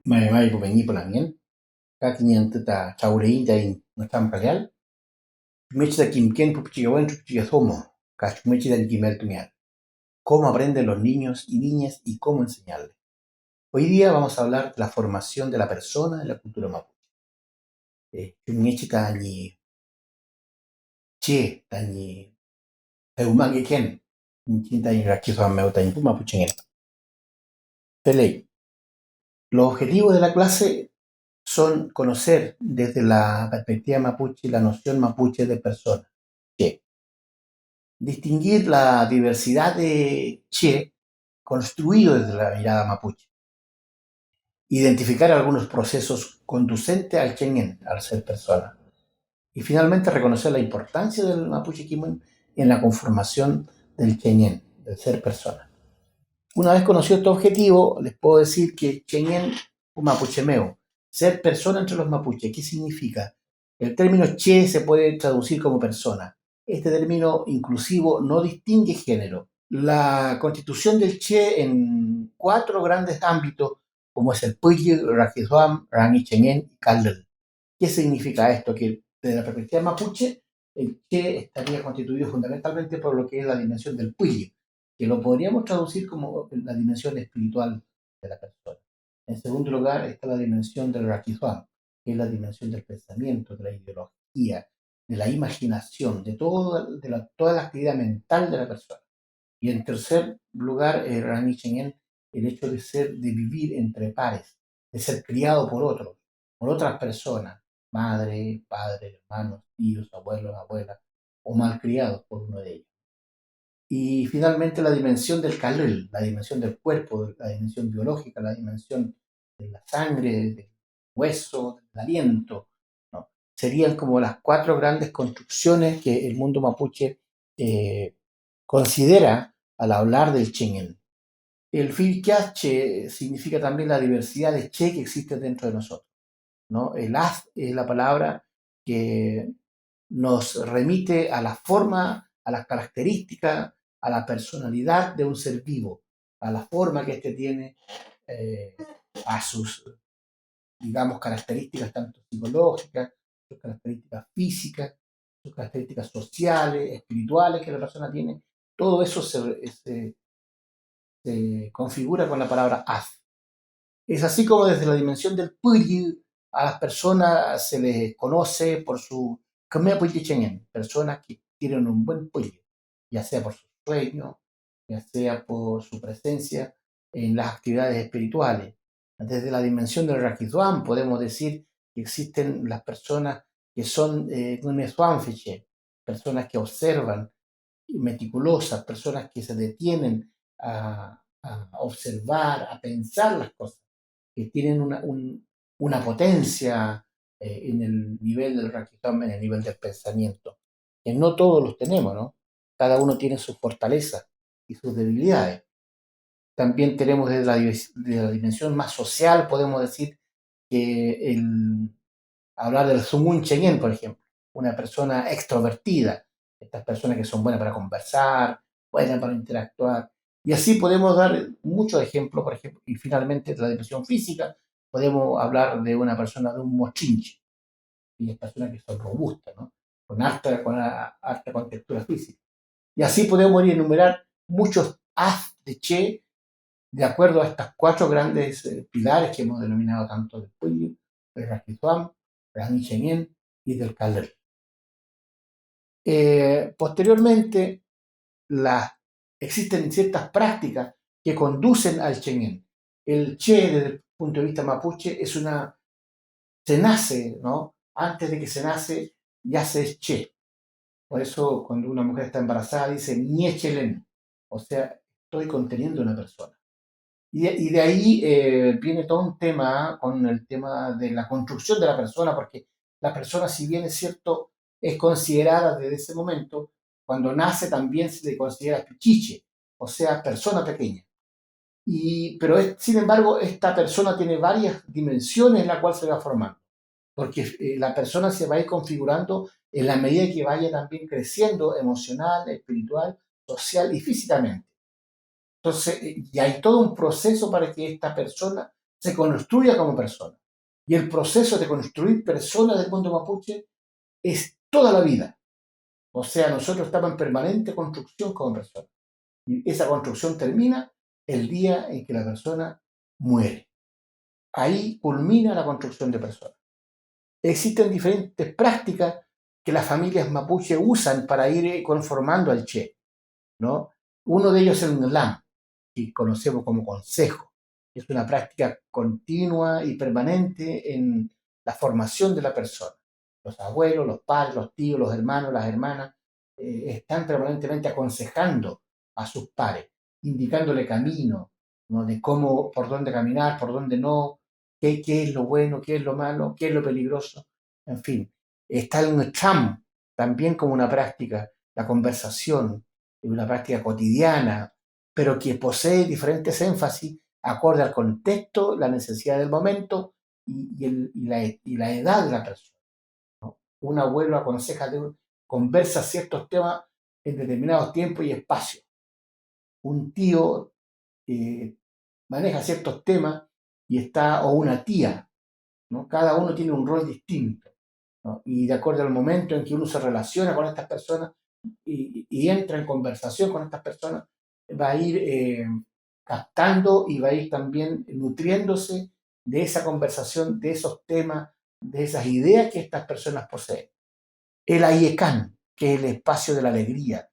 Mai mai pupenyi pulamien, kakinian ta chaulein ta in tam kalial, mechi da kimken pupichigawen pupichigazomo, kachumechi da kimel tumial. ¿Cómo aprenden los niños y niñas y cómo enseñarles? Hoy día vamos a hablar de la formación de la persona en la cultura mapuche. Chumechi tani che tani eumangi ken, chinta in rakizo ameu tani pumapuchengel. Pelei. Los objetivos de la clase son conocer desde la perspectiva mapuche la noción mapuche de persona, che. Distinguir la diversidad de che construido desde la mirada mapuche. Identificar algunos procesos conducentes al Chengen, al ser persona. Y finalmente reconocer la importancia del mapuche Kimun en la conformación del Chengen, del ser persona. Una vez conocido este objetivo, les puedo decir que Chengen un mapuchemeo, ser persona entre los mapuches. ¿Qué significa? El término che se puede traducir como persona. Este término inclusivo no distingue género. La constitución del che en 4 grandes ámbitos, como es el Puyi, Rajizuam, Rangi Chengen y Kallel. ¿Qué significa esto? Que desde la perspectiva mapuche, el che estaría constituido fundamentalmente por lo que es la dimensión del Puyi, que lo podríamos traducir como la dimensión espiritual de la persona. En segundo lugar está la dimensión del Rakizuam, que es la dimensión del pensamiento, de la ideología, de la imaginación, de toda la actividad mental de la persona. Y en tercer lugar, Rani Chengen, el hecho de vivir entre pares, de ser criado por otras personas, madre, padre, hermanos, tíos, abuelos, abuelas, o mal criados por uno de ellos. Y finalmente la dimensión del Kalel, la dimensión del cuerpo, la dimensión biológica, la dimensión de la sangre, del hueso, del aliento, ¿no? Serían como las 4 grandes construcciones que el mundo mapuche considera al hablar del Chengen. El Filquiache significa también la diversidad de Che que existe dentro de nosotros, ¿no? El Az es la palabra que nos remite a la forma, a las características, a la personalidad de un ser vivo, a la forma que éste tiene, eh, a sus, digamos, características tanto psicológicas, sus características físicas, sus características sociales, espirituales que la persona tiene. Todo eso se configura con la palabra az. Es así como desde la dimensión del puyi a las personas se les conoce por su personas que tienen un buen puyi, ya sea por su sueño, ya sea por su presencia en las actividades espirituales. Desde la dimensión del Rakizuan podemos decir que existen las personas que son personas que observan, meticulosas, personas que se detienen a observar, a pensar las cosas, que tienen una potencia en el nivel del Rakitama, en el nivel del pensamiento, que no todos los tenemos, ¿no? Cada uno tiene sus fortalezas y sus debilidades. También tenemos desde de la dimensión más social, podemos decir que hablar del Sumun Chenyen, por ejemplo, una persona extrovertida, estas personas que son buenas para conversar, buenas para interactuar. Y así podemos dar muchos ejemplos, por ejemplo, y finalmente de la dimensión física, podemos hablar de una persona de un mochinche, y las personas que son robustas, ¿no? Con alta contextura física. Y así podemos ir a enumerar muchos as de Che de acuerdo a estas 4 grandes pilares que hemos denominado tanto del Puyi, del Rakizuam, del Nichenien y del Kaler. Posteriormente, existen ciertas prácticas que conducen al Chengen. El Che, desde el punto de vista mapuche, se nace, ¿no? Antes de que se nace, ya se es Che. Por eso, cuando una mujer está embarazada, dice Niechelen, o sea, estoy conteniendo a una persona. Y de ahí viene todo un tema con el tema de la construcción de la persona, porque la persona, si bien es cierto, es considerada desde ese momento, cuando nace también se le considera pichiche, o sea, persona pequeña. Pero sin embargo, esta persona tiene varias dimensiones en las cuales se va formando, porque la persona se va a ir configurando en la medida que vaya también creciendo emocional, espiritual, social y físicamente. Entonces, y hay todo un proceso para que esta persona se construya como persona. Y el proceso de construir personas del mundo mapuche es toda la vida. O sea, nosotros estamos en permanente construcción como personas. Y esa construcción termina el día en que la persona muere. Ahí culmina la construcción de personas. Existen diferentes prácticas que las familias mapuche usan para ir conformando al Che, ¿no? Uno de ellos es el NLAM, que conocemos como consejo. Es una práctica continua y permanente en la formación de la persona. Los abuelos, los padres, los tíos, los hermanos, las hermanas están permanentemente aconsejando a sus pares, indicándole camino, ¿no? De cómo, por dónde caminar, por dónde no, qué es lo bueno, qué es lo malo, qué es lo peligroso, en fin. Está el cham también como una práctica, la conversación, una práctica cotidiana, pero que posee diferentes énfasis acorde al contexto, la necesidad del momento y la edad de la persona, ¿no? Un abuelo aconseja, conversa ciertos temas en determinados tiempos y espacios. Un tío maneja ciertos temas o una tía, ¿no? Cada uno tiene un rol distinto, ¿no? Y de acuerdo al momento en que uno se relaciona con estas personas y entra en conversación con estas personas, va a ir captando y va a ir también nutriéndose de esa conversación, de esos temas, de esas ideas que estas personas poseen. El Ayecán, que es el espacio de la alegría.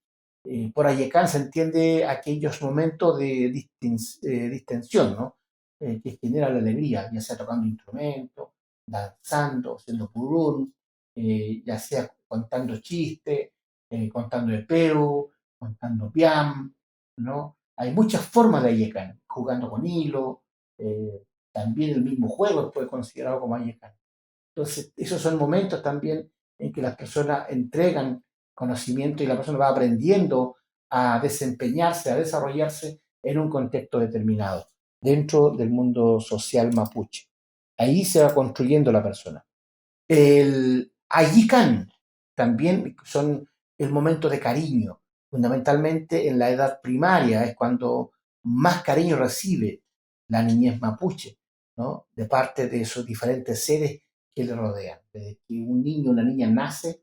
Por Ayecán se entiende aquellos momentos de distensión, ¿no? Que genera la alegría, ya sea tocando instrumentos, danzando, haciendo purún, ya sea contando chistes, contando de Perú, contando piam, ¿no? Hay muchas formas de Ayecán, jugando con hilo, también el mismo juego puede considerado como Ayecán. Entonces, esos son momentos también en que las personas entregan conocimiento y la persona va aprendiendo a desempeñarse, a desarrollarse en un contexto determinado, dentro del mundo social mapuche. Ahí se va construyendo la persona. El Ayicán también son el momento de cariño, fundamentalmente en la edad primaria, es cuando más cariño recibe la niñez mapuche, ¿no? De parte de esos diferentes seres que le rodean. Desde que un niño o una niña nace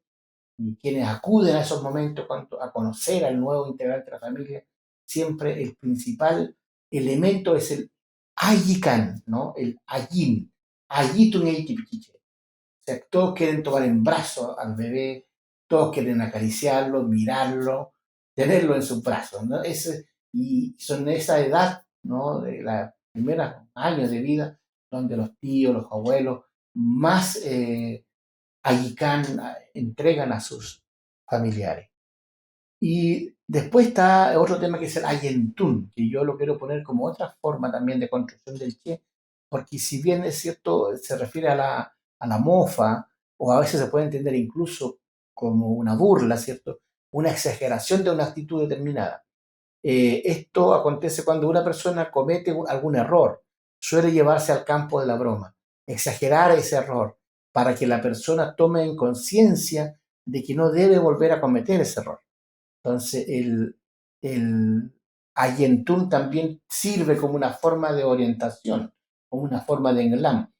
y quienes acuden a esos momentos a conocer al nuevo integrante de la familia, siempre el principal elemento es el Ayicán, ¿no? El Ayin, Ayitun Eitipiquiche. O sea, todos quieren tomar en brazos al bebé, todos quieren acariciarlo, mirarlo, tenerlo en sus brazos, ¿no? Y son esa edad, ¿no? De los primeros años de vida, donde los tíos, los abuelos, más ayicán entregan a sus familiares. Y después está otro tema que es el ayentún, que yo lo quiero poner como otra forma también de construcción del Che, porque si bien es cierto, se refiere a la mofa, o a veces se puede entender incluso como una burla, ¿cierto? Una exageración de una actitud determinada. Esto acontece cuando una persona comete algún error, suele llevarse al campo de la broma, exagerar ese error para que la persona tome en conciencia de que no debe volver a cometer ese error. Entonces, el Ayentún también sirve como una forma de orientación, como una forma de englam.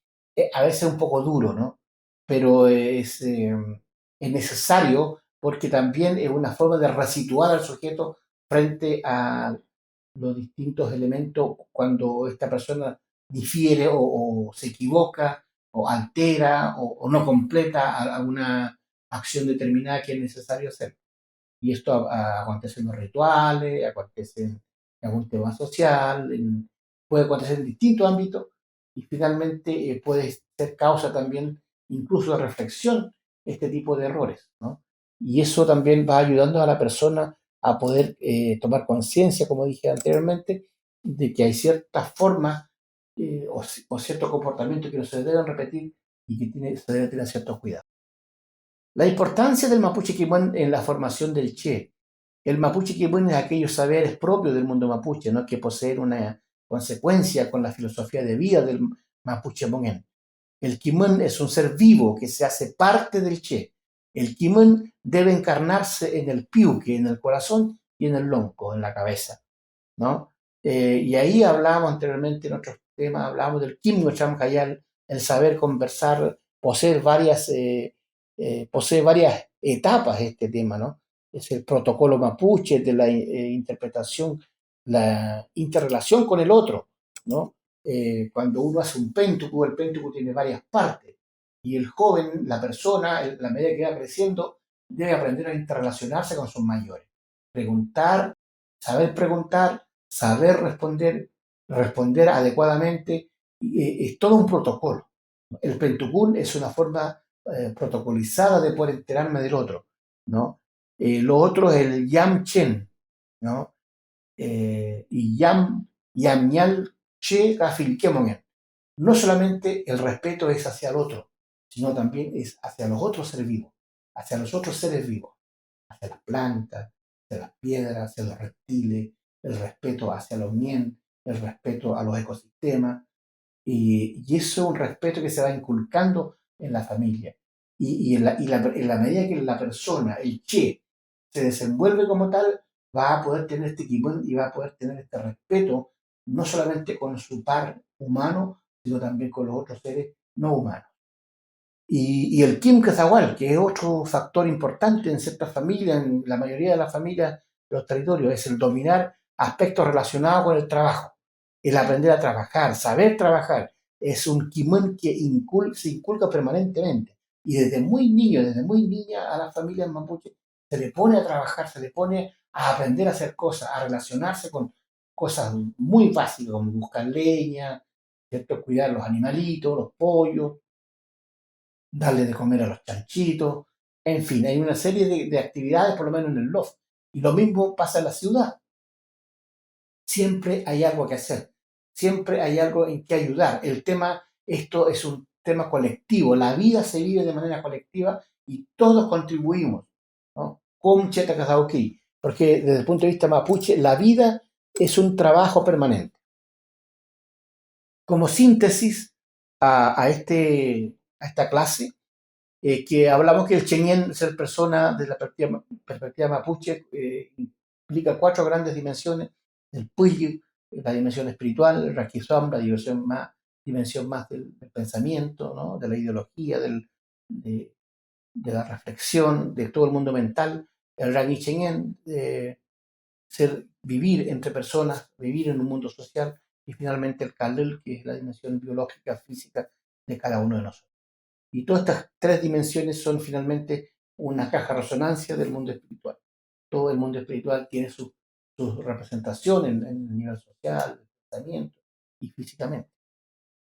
A veces un poco duro, ¿no? Pero es necesario porque también es una forma de resituar al sujeto frente a los distintos elementos cuando esta persona difiere o se equivoca o altera o no completa alguna acción determinada que es necesario hacer. Y esto acontece en los rituales, acontece en algún tema social, puede acontecer en distintos ámbitos y finalmente puede ser causa también incluso de reflexión este tipo de errores, ¿no? Y eso también va ayudando a la persona a poder tomar conciencia, como dije anteriormente, de que hay ciertas formas o ciertos comportamientos que no se deben repetir y que se debe tener ciertos cuidados. La importancia del Mapuche Quimón en la formación del Che. El Mapuche Quimón es aquellos saberes propios del mundo mapuche, ¿no? Que poseen una consecuencia con la filosofía de vida del Mapuche Mongen. El Quimón es un ser vivo que se hace parte del Che. El Quimón debe encarnarse en el piuque, en el corazón y en el lonco, en la cabeza, ¿no? Y ahí hablábamos anteriormente en otros tema, hablábamos del Kim Kayal, el saber conversar, posee varias etapas este tema, ¿no? Es el protocolo mapuche de la interpretación, la interrelación con el otro, ¿no? Cuando uno hace un péntuco, el péntuco tiene varias partes y el joven, la persona, la medida que va creciendo, debe aprender a interrelacionarse con sus mayores. Preguntar, saber responder, responder adecuadamente, es todo un protocolo. El pentucún es una forma protocolizada de poder enterarme del otro, ¿no? Lo otro es el yam chen, ¿no? Y yamnyal che gafil kemongen. No solamente el respeto es hacia el otro, sino también es hacia los otros seres vivos, hacia los otros seres vivos, hacia las plantas, hacia las piedras, hacia los reptiles, el respeto hacia los mien, el respeto a los ecosistemas, y eso es un respeto que se va inculcando en la familia. En la medida que la persona, el che, se desenvuelve como tal, va a poder tener este equipo y va a poder tener este respeto, no solamente con su par humano, sino también con los otros seres no humanos. Y el Kim Quetzalcoatl, que es otro factor importante en ciertas familias, en la mayoría de las familias de los territorios, es el dominar aspectos relacionados con el trabajo, el aprender a trabajar, saber trabajar. Es un kimón que se inculca permanentemente. Y desde muy niño, desde muy niña a las familias mapuche se le pone a trabajar, se le pone a aprender a hacer cosas, a relacionarse con cosas muy básicas, como buscar leña, ¿cierto? Cuidar los animalitos, los pollos, darle de comer a los chanchitos, en fin, hay una serie de actividades, por lo menos en el loft. Y lo mismo pasa en la ciudad. Siempre hay algo que hacer, siempre hay algo en que ayudar. Esto es un tema colectivo, la vida se vive de manera colectiva y todos contribuimos, ¿no? Con Cheta Kazauki, porque desde el punto de vista mapuche, la vida es un trabajo permanente. Como síntesis a esta clase, que hablamos que el Cheñén, ser persona de la perspectiva mapuche, implica cuatro grandes dimensiones: el Puyi, la dimensión espiritual; el Raquizam, la dimensión más del pensamiento, ¿no? De la ideología, de la reflexión, de todo el mundo mental; el Rani Cheñén, vivir entre personas, vivir en un mundo social; y finalmente el Kallel, que es la dimensión biológica, física de cada uno de nosotros. Y todas estas tres dimensiones son finalmente una caja de resonancia del mundo espiritual. Todo el mundo espiritual tiene su representación en el nivel social, el pensamiento y físicamente.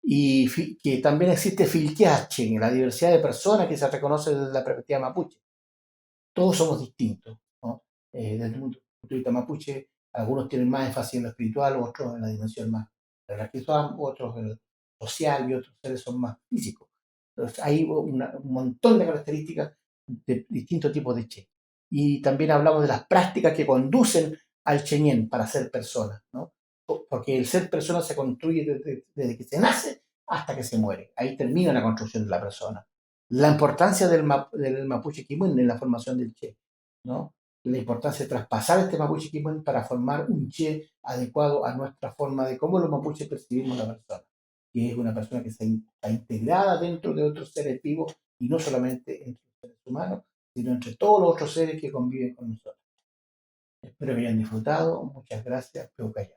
Y que también existe Filquiachen, la diversidad de personas que se reconoce desde la perspectiva mapuche. Todos somos distintos, ¿no? Desde el punto de vista mapuche, algunos tienen más énfasis en lo espiritual, otros en la dimensión más del raquisuam, otros en el social y otros seres son más físicos. Entonces, hay un montón de características de distintos tipos de Che. Y también hablamos de las prácticas que conducen al Cheñén para ser persona, ¿no? Porque el ser persona se construye desde que se nace hasta que se muere. Ahí termina la construcción de la persona. La importancia del Mapuche Kimun en la formación del Che, ¿no? La importancia de traspasar este Mapuche Kimun para formar un Che adecuado a nuestra forma de cómo los mapuches percibimos la persona, que es una persona que está integrada dentro de otros seres vivos y no solamente entre los seres humanos, sino entre todos los otros seres que conviven con nosotros. Espero que hayan disfrutado. Muchas gracias. Peucayá.